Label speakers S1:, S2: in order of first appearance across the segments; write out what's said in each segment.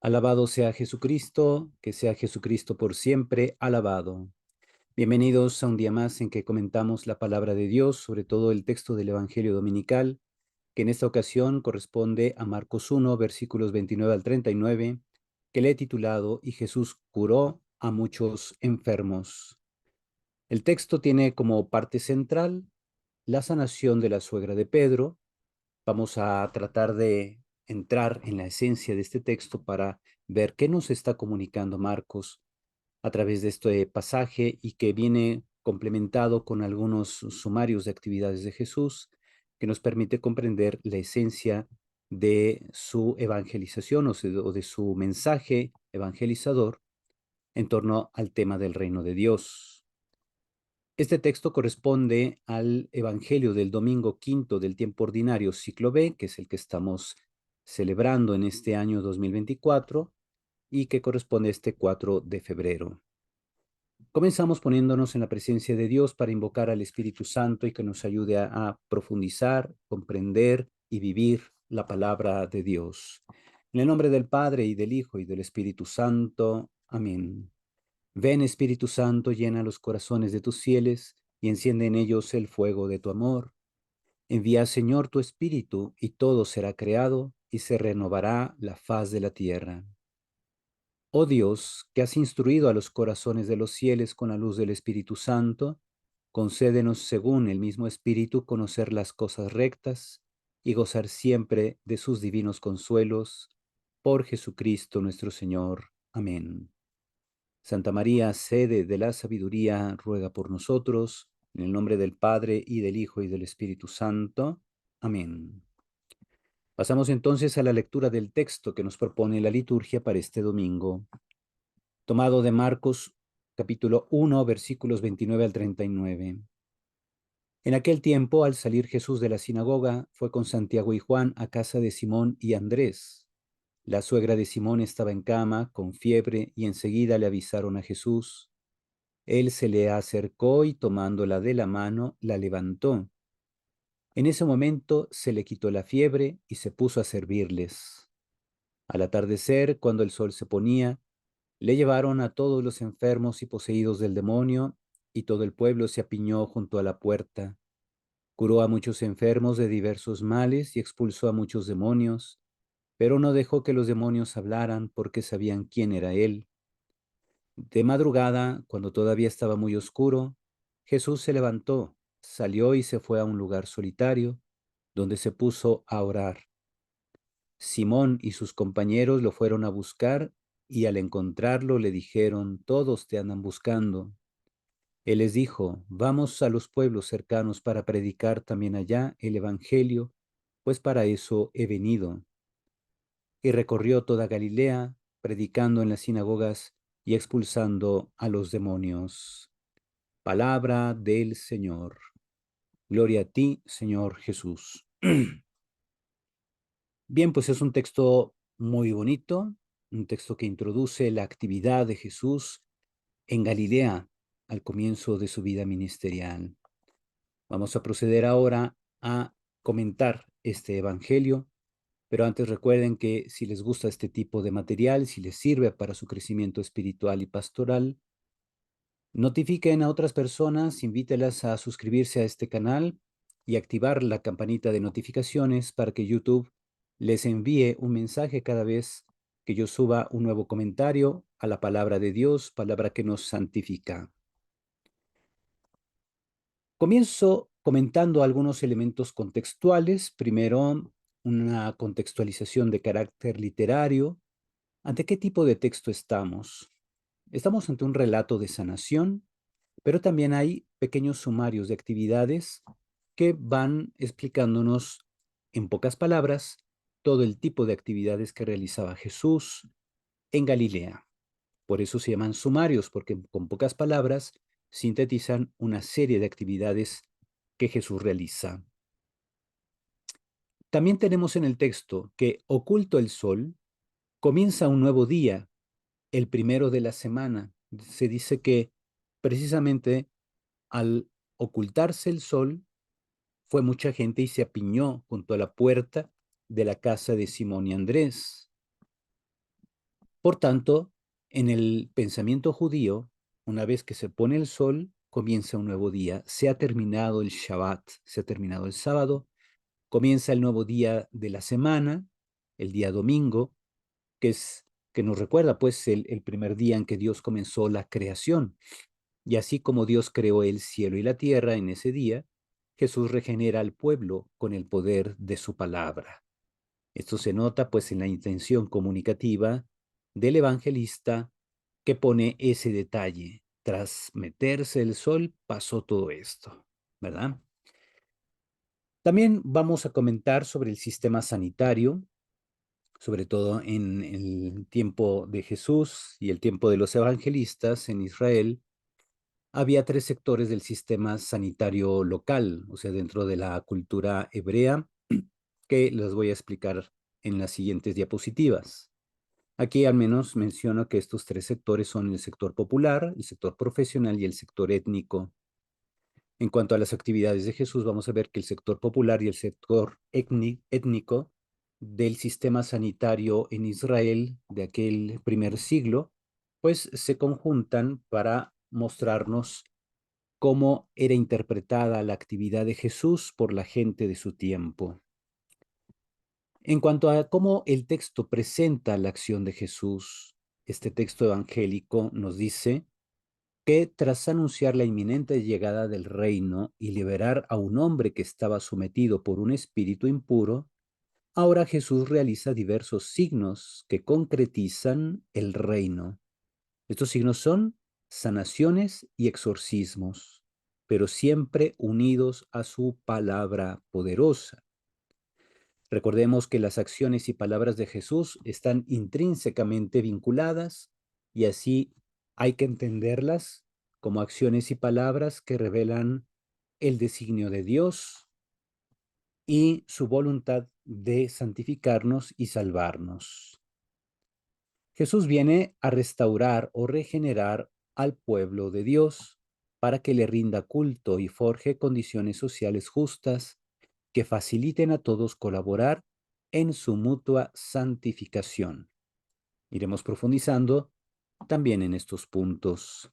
S1: Alabado sea Jesucristo, que sea Jesucristo por siempre alabado. Bienvenidos a un día más en que comentamos la palabra de Dios, sobre todo el texto del Evangelio Dominical, que en esta ocasión corresponde a Marcos 1, versículos 29 al 39, que le he titulado Y Jesús curó a muchos enfermos. El texto tiene como parte central la sanación de la suegra de Pedro. Vamos a tratar de entrar en la esencia de este texto para ver qué nos está comunicando Marcos a través de este pasaje y que viene complementado con algunos sumarios de actividades de Jesús que nos permite comprender la esencia de su evangelización o de su mensaje evangelizador en torno al tema del reino de Dios. Este texto corresponde al Evangelio del domingo quinto del tiempo ordinario, ciclo B, que es el que estamos celebrando en este año 2024 y que corresponde a este 4 de febrero. Comenzamos poniéndonos en la presencia de Dios para invocar al Espíritu Santo y que nos ayude a profundizar, comprender y vivir la palabra de Dios. En el nombre del Padre y del Hijo y del Espíritu Santo. Amén. Ven, Espíritu Santo, llena los corazones de tus fieles y enciende en ellos el fuego de tu amor. Envía, Señor, tu Espíritu, y todo será creado, y se renovará la faz de la tierra. Oh Dios, que has instruido a los corazones de los fieles con la luz del Espíritu Santo, concédenos, según el mismo Espíritu, conocer las cosas rectas y gozar siempre de sus divinos consuelos. Por Jesucristo nuestro Señor. Amén. Santa María, sede de la sabiduría, ruega por nosotros, en el nombre del Padre, y del Hijo, y del Espíritu Santo. Amén. Pasamos entonces a la lectura del texto que nos propone la liturgia para este domingo, tomado de Marcos, capítulo 1, versículos 29 al 39. En aquel tiempo, al salir Jesús de la sinagoga, fue con Santiago y Juan a casa de Simón y Andrés. La suegra de Simón estaba en cama, con fiebre, y enseguida le avisaron a Jesús. Él se le acercó y tomándola de la mano, la levantó. En ese momento se le quitó la fiebre y se puso a servirles. Al atardecer, cuando el sol se ponía, le llevaron a todos los enfermos y poseídos del demonio, y todo el pueblo se apiñó junto a la puerta. Curó a muchos enfermos de diversos males y expulsó a muchos demonios, pero no dejó que los demonios hablaran porque sabían quién era él. De madrugada, cuando todavía estaba muy oscuro, Jesús se levantó, salió y se fue a un lugar solitario, donde se puso a orar. Simón y sus compañeros lo fueron a buscar y al encontrarlo le dijeron, todos te andan buscando. Él les dijo, vamos a los pueblos cercanos para predicar también allá el Evangelio, pues para eso he venido. Y recorrió toda Galilea, predicando en las sinagogas y expulsando a los demonios. Palabra del Señor. Gloria a ti, Señor Jesús. Bien, pues es un texto muy bonito, un texto que introduce la actividad de Jesús en Galilea al comienzo de su vida ministerial. Vamos a proceder ahora a comentar este evangelio, pero antes recuerden que si les gusta este tipo de material, si les sirve para su crecimiento espiritual y pastoral, notifiquen a otras personas, invítelas a suscribirse a este canal y activar la campanita de notificaciones para que YouTube les envíe un mensaje cada vez que yo suba un nuevo comentario a la palabra de Dios, palabra que nos santifica. Comienzo comentando algunos elementos contextuales. Primero, una contextualización de carácter literario. ¿Ante qué tipo de texto estamos? Estamos ante un relato de sanación, pero también hay pequeños sumarios de actividades que van explicándonos en pocas palabras todo el tipo de actividades que realizaba Jesús en Galilea. Por eso se llaman sumarios, porque con pocas palabras sintetizan una serie de actividades que Jesús realiza. También tenemos en el texto que oculto el sol, comienza un nuevo día, el primero de la semana. Se dice que precisamente al ocultarse el sol, fue mucha gente y se apiñó junto a la puerta de la casa de Simón y Andrés. Por tanto, en el pensamiento judío, una vez que se pone el sol, comienza un nuevo día. Se ha terminado el Shabbat, se ha terminado el sábado, comienza el nuevo día de la semana, el día domingo, que nos recuerda pues el primer día en que Dios comenzó la creación. Y así como Dios creó el cielo y la tierra en ese día, Jesús regenera al pueblo con el poder de su palabra. Esto se nota pues en la intención comunicativa del evangelista que pone ese detalle. Tras meterse el sol, pasó todo esto, ¿verdad? También vamos a comentar sobre el sistema sanitario, sobre todo en el tiempo de Jesús y el tiempo de los evangelistas en Israel. Había tres sectores del sistema sanitario local, o sea, dentro de la cultura hebrea, que les voy a explicar en las siguientes diapositivas. Aquí al menos menciono que estos tres sectores son el sector popular, el sector profesional y el sector étnico. En cuanto a las actividades de Jesús, vamos a ver que el sector popular y el sector étnico del sistema sanitario en Israel de aquel primer siglo, pues se conjuntan para mostrarnos cómo era interpretada la actividad de Jesús por la gente de su tiempo. En cuanto a cómo el texto presenta la acción de Jesús, este texto evangélico nos dice que tras anunciar la inminente llegada del reino y liberar a un hombre que estaba sometido por un espíritu impuro, ahora Jesús realiza diversos signos que concretizan el reino. Estos signos son sanaciones y exorcismos, pero siempre unidos a su palabra poderosa. Recordemos que las acciones y palabras de Jesús están intrínsecamente vinculadas y así hay que entenderlas como acciones y palabras que revelan el designio de Dios y su voluntad de santificarnos y salvarnos. Jesús viene a restaurar o regenerar al pueblo de Dios para que le rinda culto y forje condiciones sociales justas que faciliten a todos colaborar en su mutua santificación. Iremos profundizando también en estos puntos.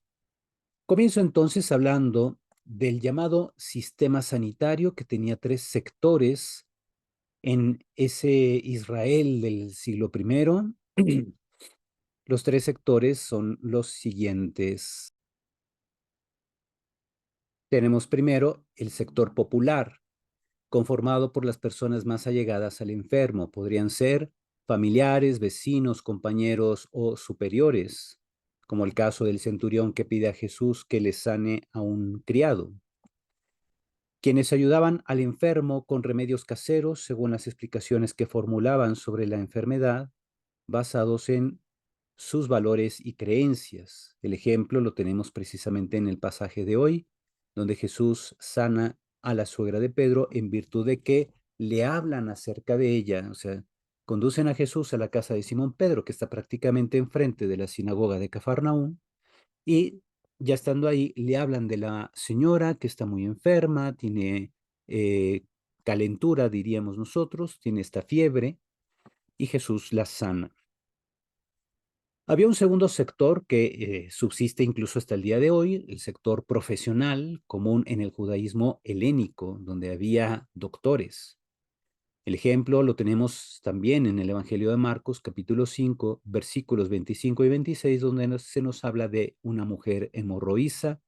S1: Comienzo entonces hablando del llamado sistema sanitario que tenía tres sectores en ese Israel del siglo I. Los tres sectores son los siguientes. Tenemos primero el sector popular, conformado por las personas más allegadas al enfermo. Podrían ser familiares, vecinos, compañeros o superiores, como el caso del centurión que pide a Jesús que le sane a un criado. Quienes ayudaban al enfermo con remedios caseros según las explicaciones que formulaban sobre la enfermedad, basados en sus valores y creencias. El ejemplo lo tenemos precisamente en el pasaje de hoy, donde Jesús sana a la suegra de Pedro en virtud de que le hablan acerca de ella, o sea, conducen a Jesús a la casa de Simón Pedro, que está prácticamente enfrente de la sinagoga de Cafarnaúm, y ya estando ahí, le hablan de la señora que está muy enferma, tiene calentura, diríamos nosotros, tiene esta fiebre, y Jesús la sana. Había un segundo sector que subsiste incluso hasta el día de hoy, el sector profesional común en el judaísmo helénico, donde había doctores. El ejemplo lo tenemos también en el Evangelio de Marcos, capítulo 5, versículos 25 y 26, donde se nos habla de una mujer hemorroísa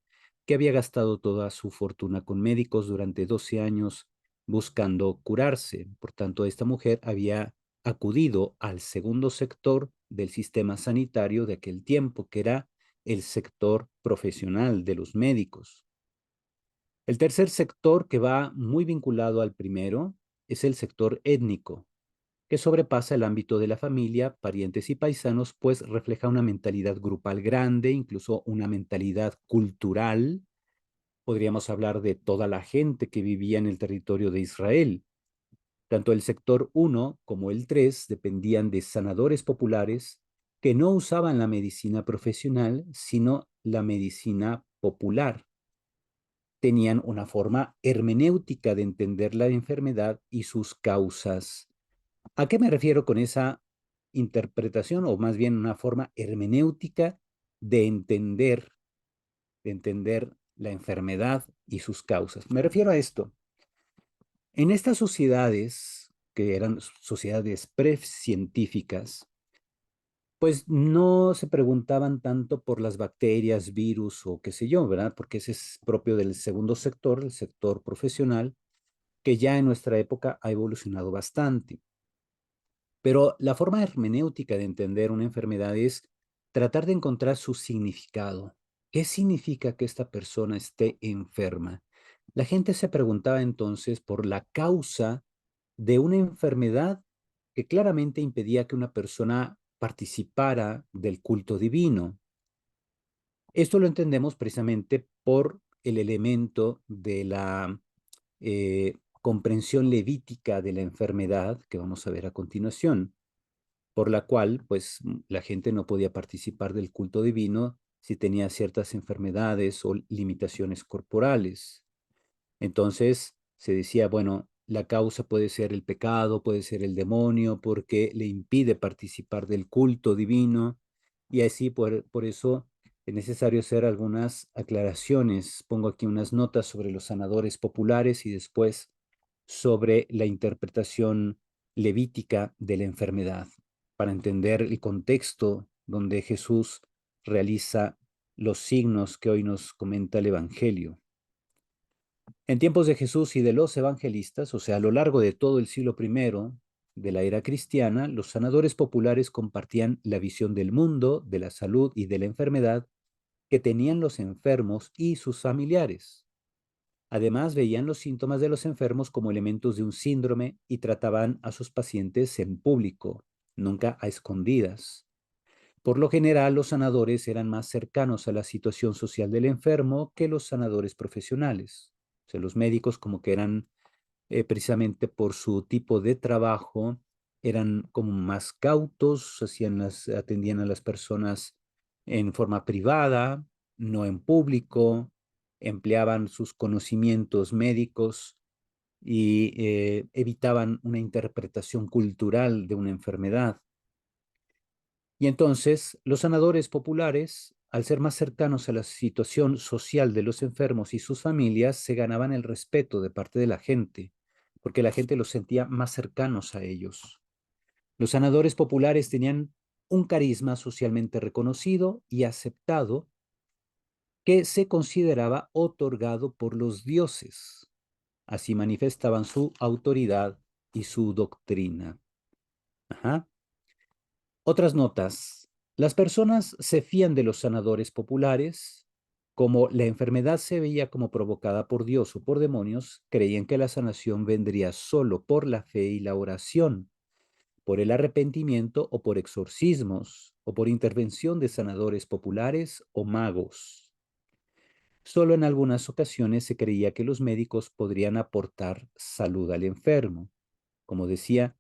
S1: que había gastado toda su fortuna con médicos durante 12 años buscando curarse. Por tanto, esta mujer había acudido al segundo sector del sistema sanitario de aquel tiempo, que era el sector profesional de los médicos. El tercer sector, que va muy vinculado al primero, es el sector étnico, que sobrepasa el ámbito de la familia, parientes y paisanos, pues refleja una mentalidad grupal grande, incluso una mentalidad cultural. Podríamos hablar de toda la gente que vivía en el territorio de Israel. Tanto el sector 1 como el 3 dependían de sanadores populares que no usaban la medicina profesional, sino la medicina popular. Tenían una forma hermenéutica de entender la enfermedad y sus causas. ¿A qué me refiero con esa interpretación o más bien una forma hermenéutica de entender la enfermedad y sus causas. Me refiero a esto. En estas sociedades, que eran sociedades precientíficas, pues no se preguntaban tanto por las bacterias, virus o qué sé yo, ¿verdad? Porque ese es propio del segundo sector, el sector profesional, que ya en nuestra época ha evolucionado bastante. Pero la forma hermenéutica de entender una enfermedad es tratar de encontrar su significado. ¿Qué significa que esta persona esté enferma? La gente se preguntaba entonces por la causa de una enfermedad que claramente impedía que una persona participara del culto divino. Esto lo entendemos precisamente por el elemento de la comprensión levítica de la enfermedad que vamos a ver a continuación, por la cual pues la gente no podía participar del culto divino si tenía ciertas enfermedades o limitaciones corporales. Entonces se decía, bueno, la causa puede ser el pecado, puede ser el demonio, porque le impide participar del culto divino, y así por eso es necesario hacer algunas aclaraciones. Pongo aquí unas notas sobre los sanadores populares y después sobre la interpretación levítica de la enfermedad, para entender el contexto donde Jesús realiza los signos que hoy nos comenta el Evangelio. En tiempos de Jesús y de los evangelistas, o sea, a lo largo de todo el siglo I de la era cristiana, los sanadores populares compartían la visión del mundo, de la salud y de la enfermedad que tenían los enfermos y sus familiares. Además, veían los síntomas de los enfermos como elementos de un síndrome y trataban a sus pacientes en público, nunca a escondidas. Por lo general, los sanadores eran más cercanos a la situación social del enfermo que los sanadores profesionales. O sea, los médicos como que eran, precisamente por su tipo de trabajo, eran como más cautos, atendían a las personas en forma privada, no en público, empleaban sus conocimientos médicos y evitaban una interpretación cultural de una enfermedad. Y entonces los sanadores populares, al ser más cercanos a la situación social de los enfermos y sus familias, se ganaban el respeto de parte de la gente, porque la gente los sentía más cercanos a ellos. Los sanadores populares tenían un carisma socialmente reconocido y aceptado que se consideraba otorgado por los dioses. Así manifestaban su autoridad y su doctrina. Ajá. Otras notas. Las personas se fían de los sanadores populares. Como la enfermedad se veía como provocada por Dios o por demonios, creían que la sanación vendría solo por la fe y la oración, por el arrepentimiento o por exorcismos, o por intervención de sanadores populares o magos. Solo en algunas ocasiones se creía que los médicos podrían aportar salud al enfermo. Como decía,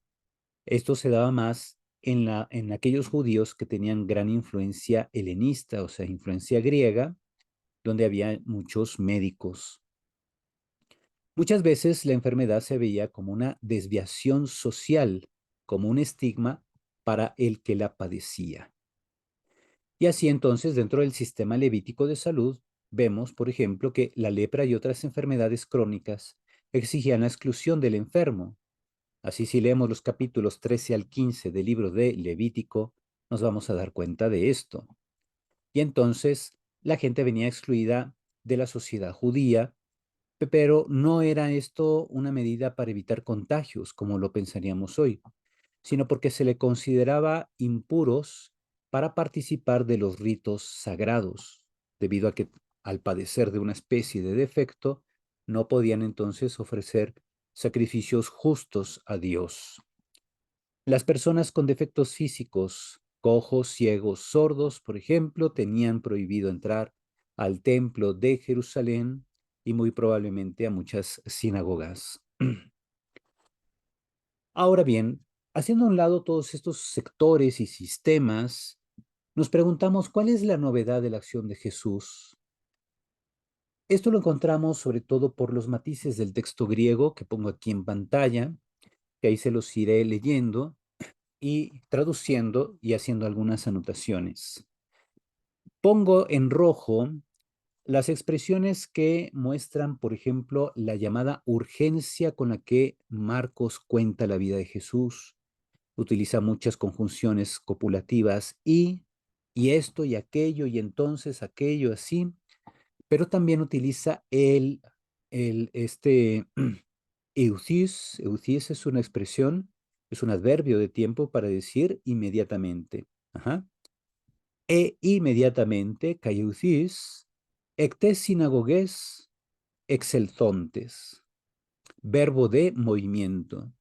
S1: esto se daba más en aquellos judíos que tenían gran influencia helenista, o sea, influencia griega, donde había muchos médicos. Muchas veces la enfermedad se veía como una desviación social, como un estigma para el que la padecía. Y así entonces, dentro del sistema levítico de salud, vemos, por ejemplo, que la lepra y otras enfermedades crónicas exigían la exclusión del enfermo. Así, si leemos los capítulos 13 al 15 del libro de Levítico, nos vamos a dar cuenta de esto. Y entonces la gente venía excluida de la sociedad judía, pero no era esto una medida para evitar contagios, como lo pensaríamos hoy, sino porque se le consideraba impuros para participar de los ritos sagrados, debido a que al padecer de una especie de defecto, no podían entonces ofrecer sacrificios justos a Dios. Las personas con defectos físicos, cojos, ciegos, sordos, por ejemplo, tenían prohibido entrar al templo de Jerusalén y muy probablemente a muchas sinagogas. Ahora bien, haciendo a un lado todos estos sectores y sistemas, nos preguntamos cuál es la novedad de la acción de Jesús. Esto lo encontramos sobre todo por los matices del texto griego que pongo aquí en pantalla, que ahí se los iré leyendo. y traduciendo y haciendo algunas anotaciones. Pongo en rojo las expresiones que muestran, por ejemplo, la llamada urgencia con la que Marcos cuenta la vida de Jesús. Utiliza muchas conjunciones copulativas y esto y aquello y entonces aquello así, pero también utiliza este euthys. Euthys es una expresión, es un adverbio de tiempo para decir inmediatamente. Ajá. E inmediatamente, caiuthis, ectes sinagogues exelzontes, verbo de movimiento,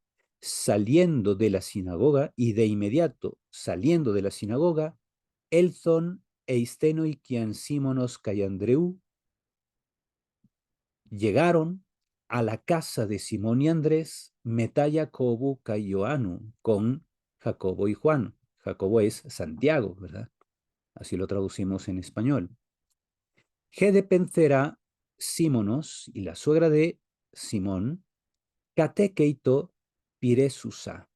S1: saliendo de la sinagoga y de inmediato, saliendo de la sinagoga, elzon eistenoi kian Simonos kai Andreu, llegaron a la casa de Simón y Andrés, meta Jacobo kai Ioannu, con Jacobo y Juan. Jacobo es Santiago, ¿verdad? Así lo traducimos en español. G de Pencera, Simonos y la suegra de Simón, Catequeito Piresusa.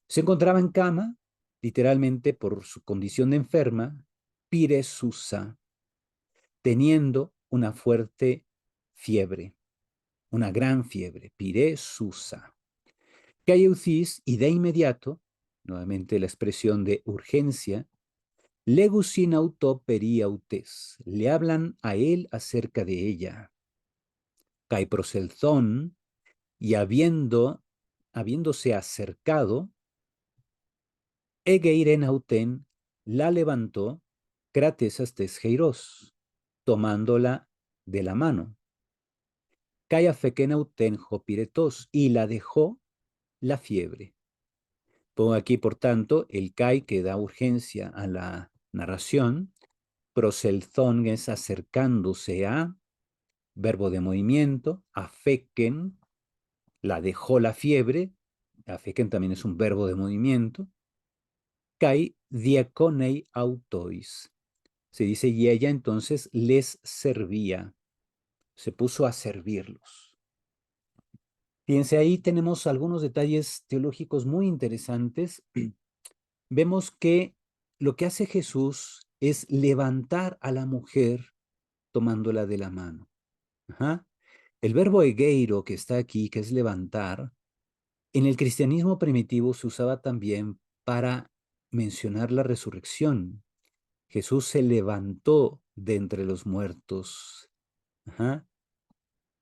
S1: Se encontraba en cama, literalmente por su condición de enferma, Piresusa, teniendo una fuerte fiebre, una gran fiebre, Piresusa. Caiucis, y de inmediato, nuevamente la expresión de urgencia, legusin auto periautes, le hablan a él acerca de ella. Caiproselzón, y habiéndose acercado, Egeiren auten la levantó, Cratesas tesgeiros, tomándola de la mano. Calla fequen auten jopiretos, y la dejó la fiebre. Pongo aquí, por tanto, el kai que da urgencia a la narración. Proselzón es acercándose a, verbo de movimiento, afequen, la dejó la fiebre, afequen también es un verbo de movimiento. Kai diaconei autois. Se dice, y ella entonces les servía, se puso a servirlos. Fíjense, ahí tenemos algunos detalles teológicos muy interesantes. Vemos que lo que hace Jesús es levantar a la mujer tomándola de la mano. Ajá. El verbo egeiro que está aquí, que es levantar, en el cristianismo primitivo se usaba también para mencionar la resurrección. Jesús se levantó de entre los muertos. Ajá.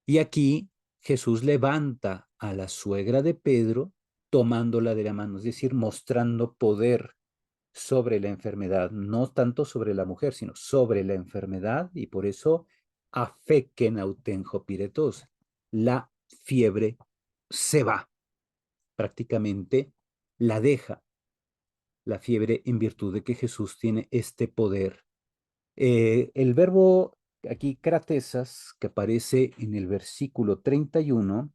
S1: Y aquí Jesús levanta a la suegra de Pedro tomándola de la mano, es decir, mostrando poder sobre la enfermedad, no tanto sobre la mujer, sino sobre la enfermedad, y por eso afequen autenjo piretos. La fiebre se va, prácticamente la deja la fiebre en virtud de que Jesús tiene este poder. El verbo aquí, cratesas, que aparece en el versículo 31,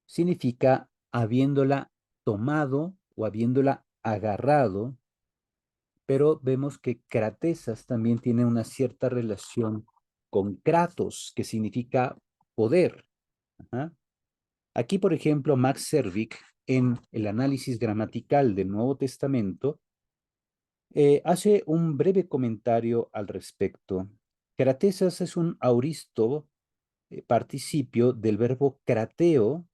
S1: significa habiéndola tomado o habiéndola agarrado, pero vemos que cratesas también tiene una cierta relación con kratos, que significa poder. Ajá. Aquí, por ejemplo, Max Servik, en el análisis gramatical del Nuevo Testamento, hace un breve comentario al respecto. Cratesas es un auristo participio del verbo crateo,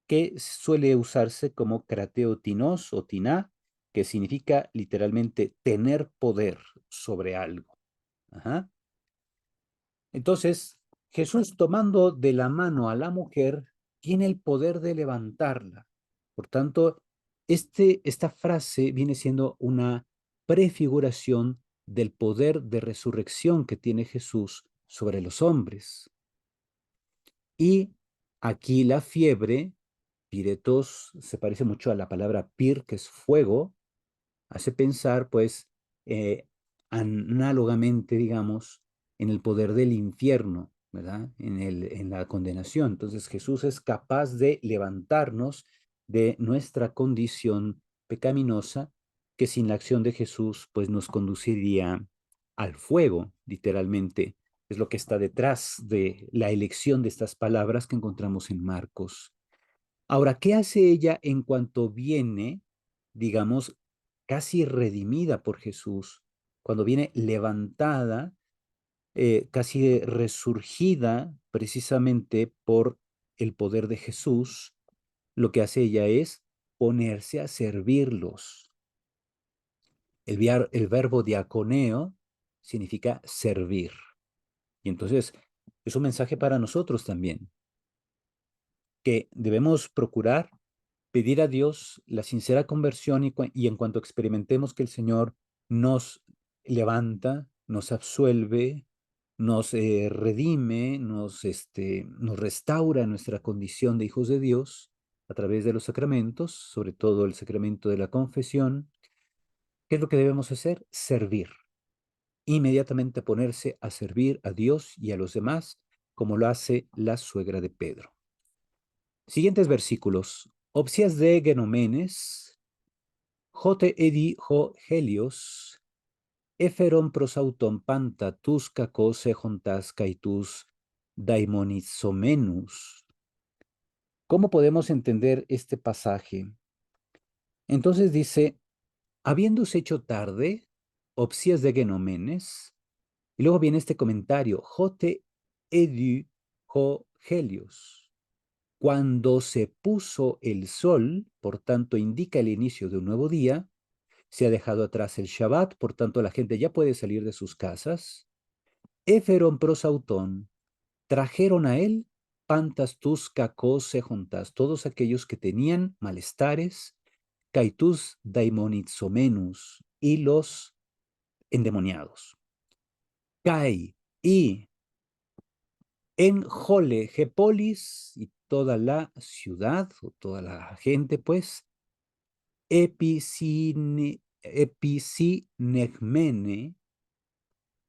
S1: que suele usarse como crateotinos o tiná, que significa literalmente tener poder sobre algo. Ajá. Entonces, Jesús, tomando de la mano a la mujer, tiene el poder de levantarla. Por tanto, esta frase viene siendo una prefiguración del poder de resurrección que tiene Jesús sobre los hombres. Y aquí la fiebre, piretos, se parece mucho a la palabra pir, que es fuego, hace pensar, pues, análogamente, digamos, en el poder del infierno, ¿verdad? En la condenación. Entonces Jesús es capaz de levantarnos de nuestra condición pecaminosa, que sin la acción de Jesús, pues nos conduciría al fuego, literalmente. Es lo que está detrás de la elección de estas palabras que encontramos en Marcos. Ahora, ¿qué hace ella en cuanto viene digamos, casi redimida por Jesús, cuando viene levantada, casi resurgida precisamente por el poder de Jesús, lo que hace ella es ponerse a servirlos. El verbo diaconeo significa servir. Y entonces es un mensaje para nosotros también, que debemos procurar pedir a Dios la sincera conversión y en cuanto experimentemos que el Señor nos levanta, nos absuelve, nos redime, nos restaura nuestra condición de hijos de Dios a través de los sacramentos, sobre todo el sacramento de la confesión. ¿Qué es lo que debemos hacer? Servir. Inmediatamente ponerse a servir a Dios y a los demás, como lo hace la suegra de Pedro. Siguientes versículos. Opsias de Genomenes, jote edi ho helios, eferon prosauton panta tus cacos ejontas caitus daimonizomenus. ¿Cómo podemos entender este pasaje? Entonces dice, habiéndose hecho tarde, opsias de Genomenes, y luego viene este comentario, jote edi ho helios. Cuando se puso el sol, por tanto, indica el inicio de un nuevo día. Se ha dejado atrás el Shabbat, por tanto, la gente ya puede salir de sus casas. Eferon prosautón, trajeron a él pantas tus cacos sejuntas, todos aquellos que tenían malestares, caitus daimonizomenus, y los endemoniados. Cai, y en Jole, Jepolis y toda la ciudad, o toda la gente, pues, episinegmene,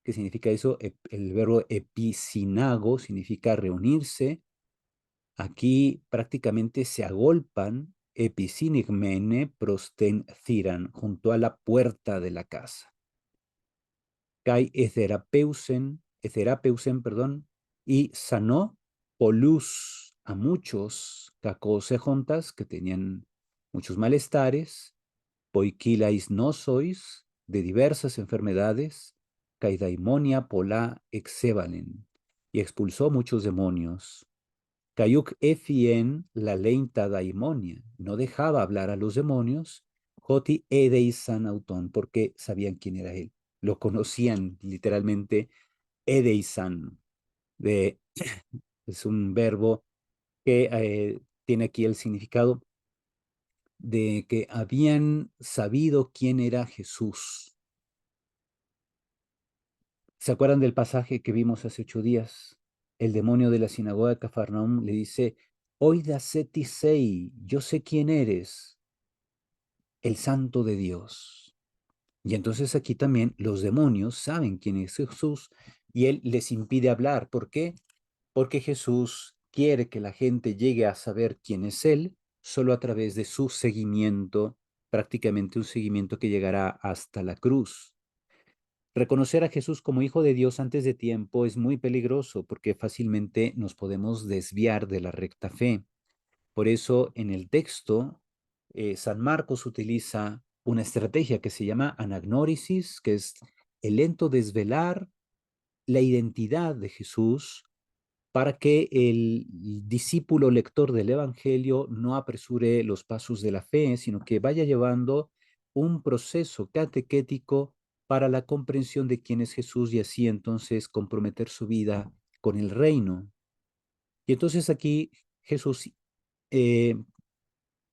S1: ¿qué significa eso? El verbo episinago significa reunirse. Aquí prácticamente se agolpan, episinigmene prosten ciran, junto a la puerta de la casa. Kai perdón, y sanó polus a muchos cacosejontas que tenían muchos malestares, poikilais nosois, de diversas enfermedades, caidaimonia pola exevalen, y expulsó muchos demonios. Cayuk efien la leinta daimonia, no dejaba hablar a los demonios, joti edeisan auton, porque sabían quién era él. Lo conocían literalmente, edeisan, de, es un verbo que tiene aquí el significado de que habían sabido quién era Jesús. ¿Se acuerdan del pasaje que vimos hace 8 días? El demonio de la sinagoga de Cafarnaum le dice, oida setisei, yo sé quién eres, el santo de Dios. Y entonces aquí también los demonios saben quién es Jesús y él les impide hablar. ¿Por qué? Porque Jesús quiere que la gente llegue a saber quién es él solo a través de su seguimiento, prácticamente un seguimiento que llegará hasta la cruz. Reconocer a Jesús como hijo de Dios antes de tiempo es muy peligroso porque fácilmente nos podemos desviar de la recta fe. Por eso en el texto, San Marcos utiliza una estrategia que se llama anagnórisis, que es el lento desvelar la identidad de Jesús para que el discípulo lector del Evangelio no apresure los pasos de la fe, sino que vaya llevando un proceso catequético para la comprensión de quién es Jesús y así entonces comprometer su vida con el reino. Y entonces aquí Jesús eh,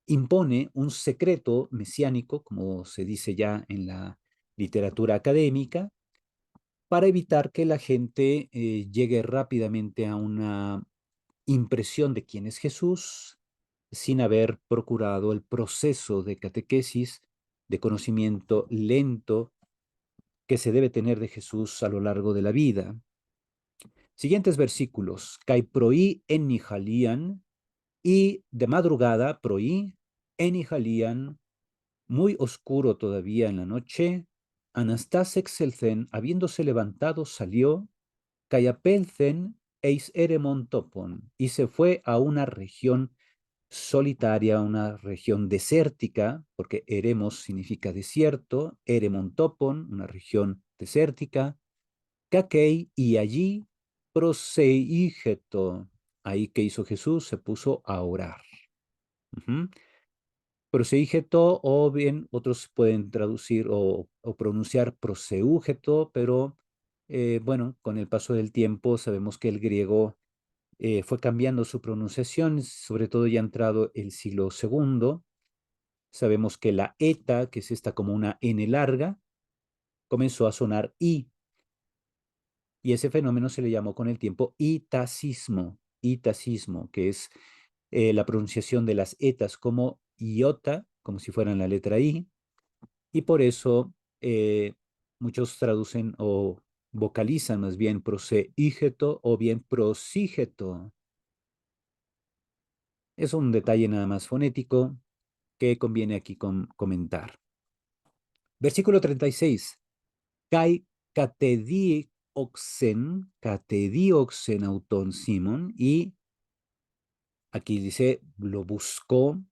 S1: impone un secreto mesiánico, como se dice ya en la literatura académica, para evitar que la gente llegue rápidamente a una impresión de quién es Jesús sin haber procurado el proceso de catequesis, de conocimiento lento que se debe tener de Jesús a lo largo de la vida. Siguientes versículos. Kai proí en Nihalian y de madrugada proí en Nihalian, muy oscuro todavía en la noche, Anastas exelcen, habiéndose levantado, salió, Cayapelcen eis eremon topon, y se fue a una región solitaria, una región desértica, porque eremos significa desierto, eremontopon, una región desértica, Caquei, y allí proseigeto. Ahí que hizo Jesús, se puso a orar. Proseigeto, o bien otros pueden traducir o pronunciar proseúgeto, pero bueno, con el paso del tiempo sabemos que el griego fue cambiando su pronunciación, sobre todo ya entrado el siglo segundo. Sabemos que la eta, que es esta como una N larga, comenzó a sonar I, y ese fenómeno se le llamó con el tiempo itacismo, que es la pronunciación de las etas como iota, como si fueran la letra I, y por eso muchos traducen o vocalizan más bien proseígeto o bien prosígeto. Es un detalle nada más fonético que conviene aquí comentar. Versículo 36. Kai katedioxen auton Simon, y aquí dice, lo buscó,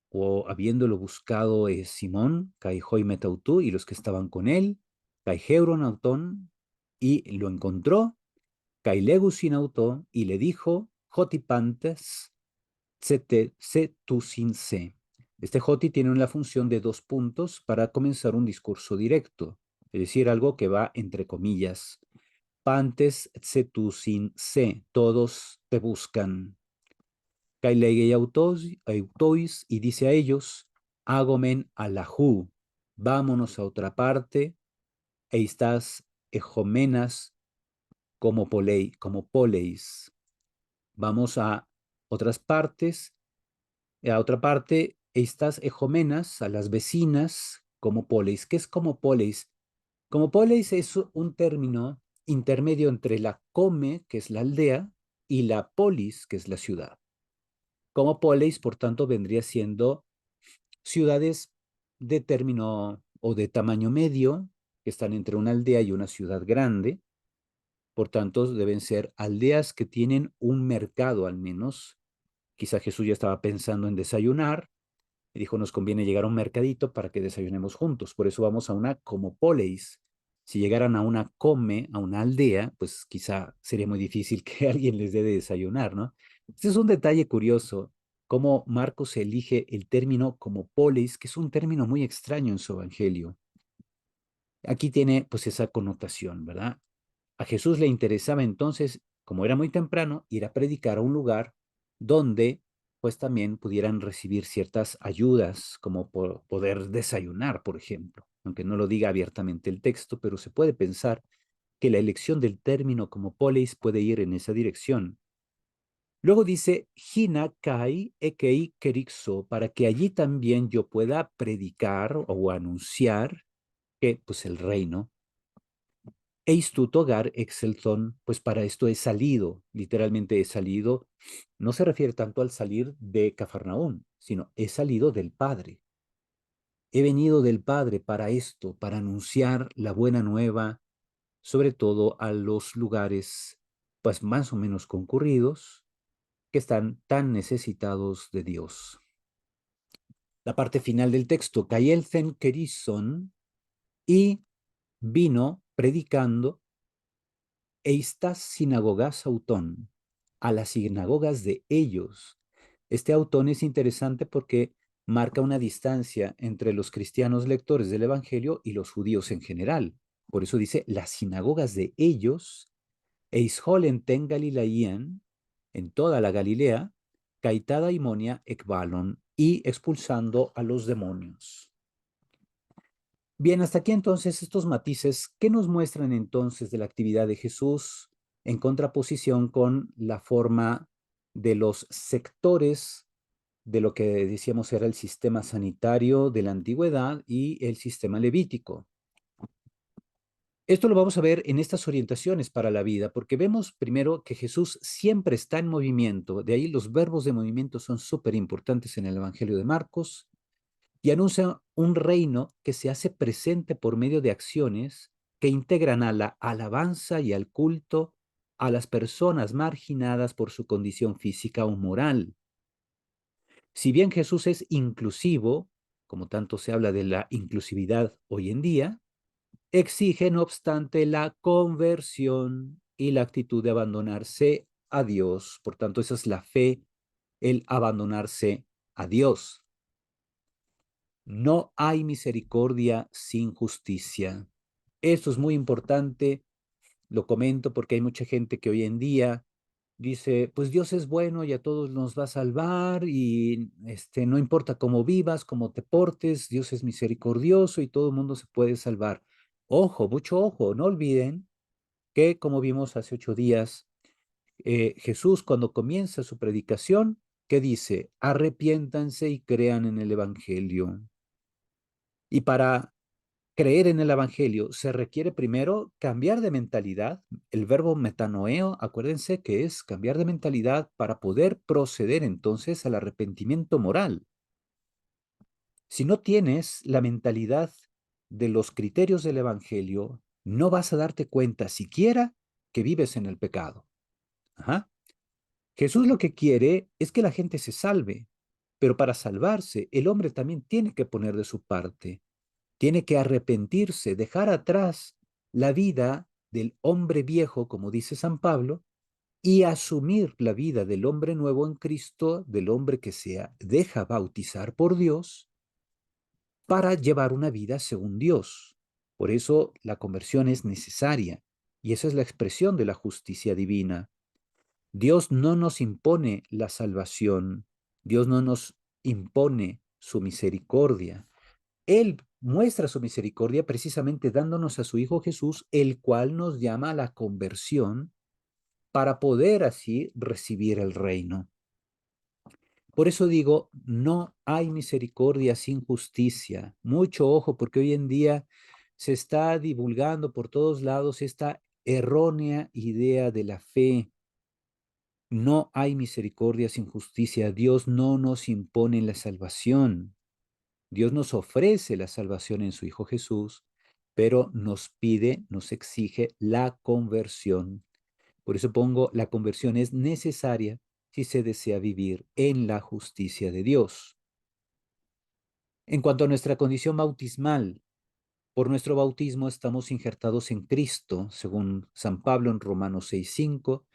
S1: o habiéndolo buscado Simón, kai hoi metautú, y los que estaban con él, kai heuron auton, y lo encontró, kai legusin auto, y le dijo, jotipantes, se tu sin se. Este joti tiene una función de 2 puntos para comenzar un discurso directo, es decir, algo que va entre comillas. Pantes tu sin se, todos te buscan. Kailegei autois, y dice a ellos, agomen alahu, vámonos a otra parte, eistas ejomenas como poleis. Vamos a otras partes, a otra parte, estas ejomenas, a las vecinas, como poleis. ¿Qué es como poleis? Como poleis es un término intermedio entre la come, que es la aldea, y la polis, que es la ciudad. Como poleis, por tanto, vendría siendo ciudades de término o de tamaño medio, que están entre una aldea y una ciudad grande. Por tanto, deben ser aldeas que tienen un mercado al menos. Quizá Jesús ya estaba pensando en desayunar y dijo, nos conviene llegar a un mercadito para que desayunemos juntos. Por eso vamos a una como poleis. Si llegaran a una come, a una aldea, pues quizá sería muy difícil que alguien les dé de desayunar, ¿no? Este es un detalle curioso, cómo Marcos elige el término como poleis, que es un término muy extraño en su evangelio. Aquí tiene pues esa connotación, ¿verdad? A Jesús le interesaba entonces, como era muy temprano, ir a predicar a un lugar donde pues también pudieran recibir ciertas ayudas, como poder desayunar, por ejemplo, aunque no lo diga abiertamente el texto, pero se puede pensar que la elección del término como poleis puede ir en esa dirección. Luego dice, Hina kai ekei kerixo, para que allí también yo pueda predicar o anunciar que pues el reino. Eistut hogar exelton, pues para esto he salido, literalmente he salido, no se refiere tanto al salir de Cafarnaún, sino he salido del Padre. He venido del Padre para esto, para anunciar la buena nueva, sobre todo a los lugares, pues más o menos concurridos, que están tan necesitados de Dios. La parte final del texto, Kayelzen Kerison, y vino predicando estas sinagogas autón, a las sinagogas de ellos. Este autón es interesante porque marca una distancia entre los cristianos lectores del Evangelio y los judíos en general. Por eso dice las sinagogas de ellos, eisholen ten Galilaían, en toda la Galilea, caitada imonia ekbalon, y expulsando a los demonios. Bien, hasta aquí entonces estos matices, ¿qué nos muestran entonces de la actividad de Jesús en contraposición con la forma de los sectores de lo que decíamos era el sistema sanitario de la antigüedad y el sistema levítico? Esto lo vamos a ver en estas orientaciones para la vida, porque vemos primero que Jesús siempre está en movimiento, de ahí los verbos de movimiento son súper importantes en el Evangelio de Marcos, y anuncia un reino que se hace presente por medio de acciones que integran a la alabanza y al culto a las personas marginadas por su condición física o moral. Si bien Jesús es inclusivo, como tanto se habla de la inclusividad hoy en día, exige, no obstante, la conversión y la actitud de abandonarse a Dios. Por tanto, esa es la fe, el abandonarse a Dios. No hay misericordia sin justicia. Esto es muy importante, lo comento porque hay mucha gente que hoy en día dice, pues Dios es bueno y a todos nos va a salvar y no importa cómo vivas, cómo te portes, Dios es misericordioso y todo el mundo se puede salvar. Ojo, mucho ojo, no olviden que como vimos hace 8 días, Jesús cuando comienza su predicación, ¿qué dice? Arrepiéntanse y crean en el Evangelio. Y para creer en el Evangelio se requiere primero cambiar de mentalidad. El verbo metanoeo, acuérdense que es cambiar de mentalidad para poder proceder entonces al arrepentimiento moral. Si no tienes la mentalidad de los criterios del Evangelio, no vas a darte cuenta siquiera que vives en el pecado. Ajá. Jesús lo que quiere es que la gente se salve, pero para salvarse el hombre también tiene que poner de su parte. Tiene que arrepentirse, dejar atrás la vida del hombre viejo, como dice San Pablo, y asumir la vida del hombre nuevo en Cristo, del hombre que se deja bautizar por Dios, para llevar una vida según Dios. Por eso la conversión es necesaria, y esa es la expresión de la justicia divina. Dios no nos impone la salvación, Dios no nos impone su misericordia. Él muestra su misericordia precisamente dándonos a su Hijo Jesús, el cual nos llama a la conversión para poder así recibir el reino. Por eso digo, no hay misericordia sin justicia. Mucho ojo, porque hoy en día se está divulgando por todos lados esta errónea idea de la fe. No hay misericordia sin justicia. Dios no nos impone la salvación. Dios nos ofrece la salvación en su Hijo Jesús, pero nos pide, nos exige la conversión. Por eso pongo, la conversión es necesaria si se desea vivir en la justicia de Dios. En cuanto a nuestra condición bautismal, por nuestro bautismo estamos injertados en Cristo, según San Pablo en Romanos 6:5,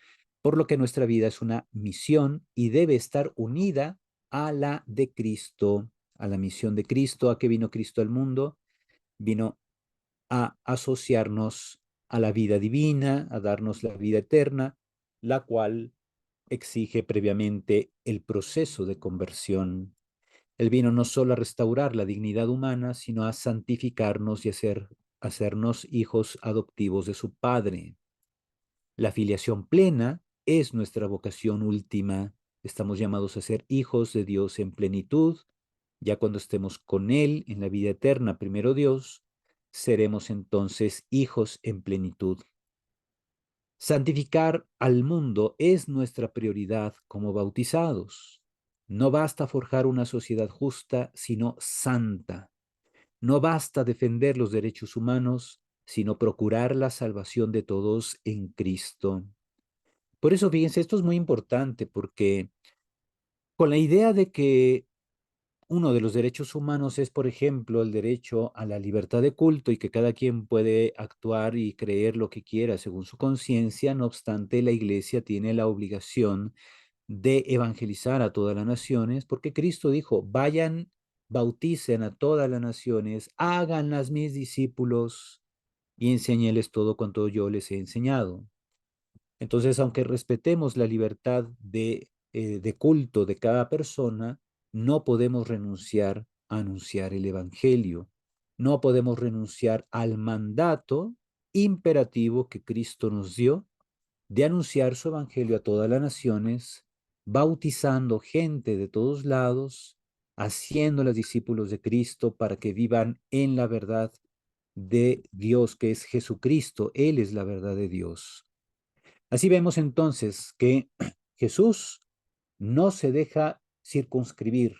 S1: por lo que nuestra vida es una misión y debe estar unida a la de Cristo, a la misión de Cristo. ¿A qué vino Cristo al mundo? Vino a asociarnos a la vida divina, a darnos la vida eterna, la cual exige previamente el proceso de conversión. Él vino no solo a restaurar la dignidad humana, sino a santificarnos y hacernos hijos adoptivos de su Padre. La filiación plena es nuestra vocación última. Estamos llamados a ser hijos de Dios en plenitud. Ya cuando estemos con Él en la vida eterna, primero Dios, seremos entonces hijos en plenitud. Santificar al mundo es nuestra prioridad como bautizados. No basta forjar una sociedad justa, sino santa. No basta defender los derechos humanos, sino procurar la salvación de todos en Cristo. Por eso, fíjense, esto es muy importante porque con la idea de que uno de los derechos humanos es, por ejemplo, el derecho a la libertad de culto y que cada quien puede actuar y creer lo que quiera según su conciencia. No obstante, la Iglesia tiene la obligación de evangelizar a todas las naciones, porque Cristo dijo, vayan, bauticen a todas las naciones, háganlas mis discípulos y enséñeles todo cuanto yo les he enseñado. Entonces, aunque respetemos la libertad de culto de cada persona, no podemos renunciar a anunciar el Evangelio. No podemos renunciar al mandato imperativo que Cristo nos dio de anunciar su Evangelio a todas las naciones, bautizando gente de todos lados, haciéndolas discípulos de Cristo para que vivan en la verdad de Dios, que es Jesucristo. Él es la verdad de Dios. Así vemos entonces que Jesús no se deja circunscribir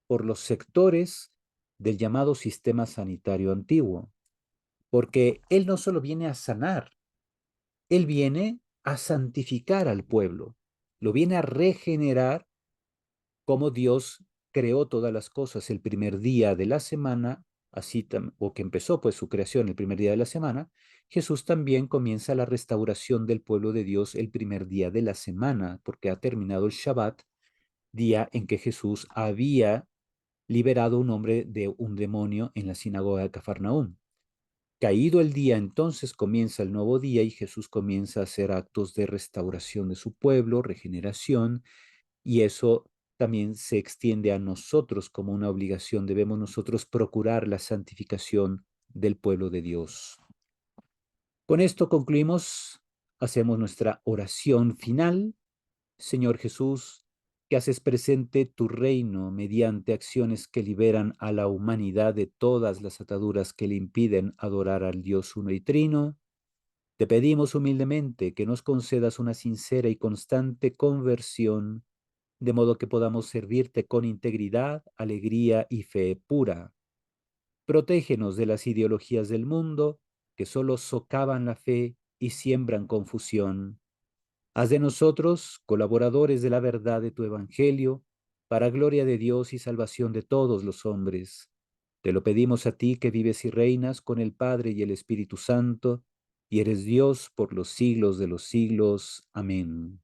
S1: por los sectores del llamado sistema sanitario antiguo, porque Él no solo viene a sanar, Él viene a santificar al pueblo, lo viene a regenerar como Dios creó todas las cosas el primer día de la semana, o que empezó pues su creación el primer día de la semana, Jesús también comienza la restauración del pueblo de Dios el primer día de la semana, porque ha terminado el Shabbat, día en que Jesús había liberado a un hombre de un demonio en la sinagoga de Cafarnaúm. Caído el día, entonces comienza el nuevo día y Jesús comienza a hacer actos de restauración de su pueblo, regeneración, y eso también se extiende a nosotros como una obligación. Debemos nosotros procurar la santificación del pueblo de Dios. Con esto concluimos, hacemos nuestra oración final. Señor Jesús, que haces presente tu reino mediante acciones que liberan a la humanidad de todas las ataduras que le impiden adorar al Dios uno y trino, te pedimos humildemente que nos concedas una sincera y constante conversión, de modo que podamos servirte con integridad, alegría y fe pura. Protégenos de las ideologías del mundo que solo socavan la fe y siembran confusión. Haz de nosotros colaboradores de la verdad de tu Evangelio, para gloria de Dios y salvación de todos los hombres. Te lo pedimos a ti que vives y reinas con el Padre y el Espíritu Santo, y eres Dios por los siglos de los siglos. Amén.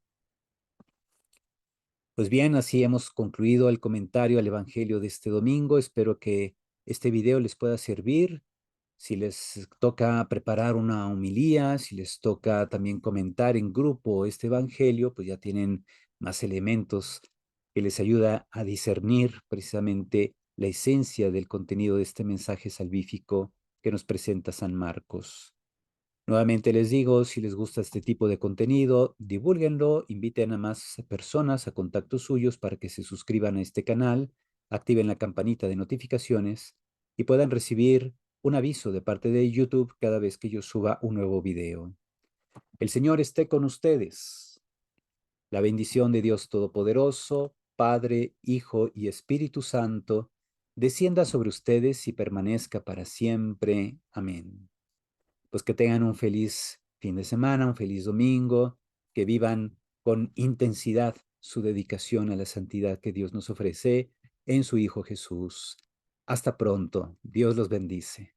S1: Pues bien, así hemos concluido el comentario al Evangelio de este domingo. Espero que este video les pueda servir. Si les toca preparar una homilía, si les toca también comentar en grupo este Evangelio, pues ya tienen más elementos que les ayuda a discernir precisamente la esencia del contenido de este mensaje salvífico que nos presenta San Marcos. Nuevamente les digo, si les gusta este tipo de contenido, divúlguenlo, inviten a más personas a contactos suyos para que se suscriban a este canal, activen la campanita de notificaciones y puedan recibir un aviso de parte de YouTube cada vez que yo suba un nuevo video. El Señor esté con ustedes. La bendición de Dios Todopoderoso, Padre, Hijo y Espíritu Santo, descienda sobre ustedes y permanezca para siempre. Amén. Pues que tengan un feliz fin de semana, un feliz domingo, que vivan con intensidad su dedicación a la santidad que Dios nos ofrece en su Hijo Jesús. Hasta pronto. Dios los bendice.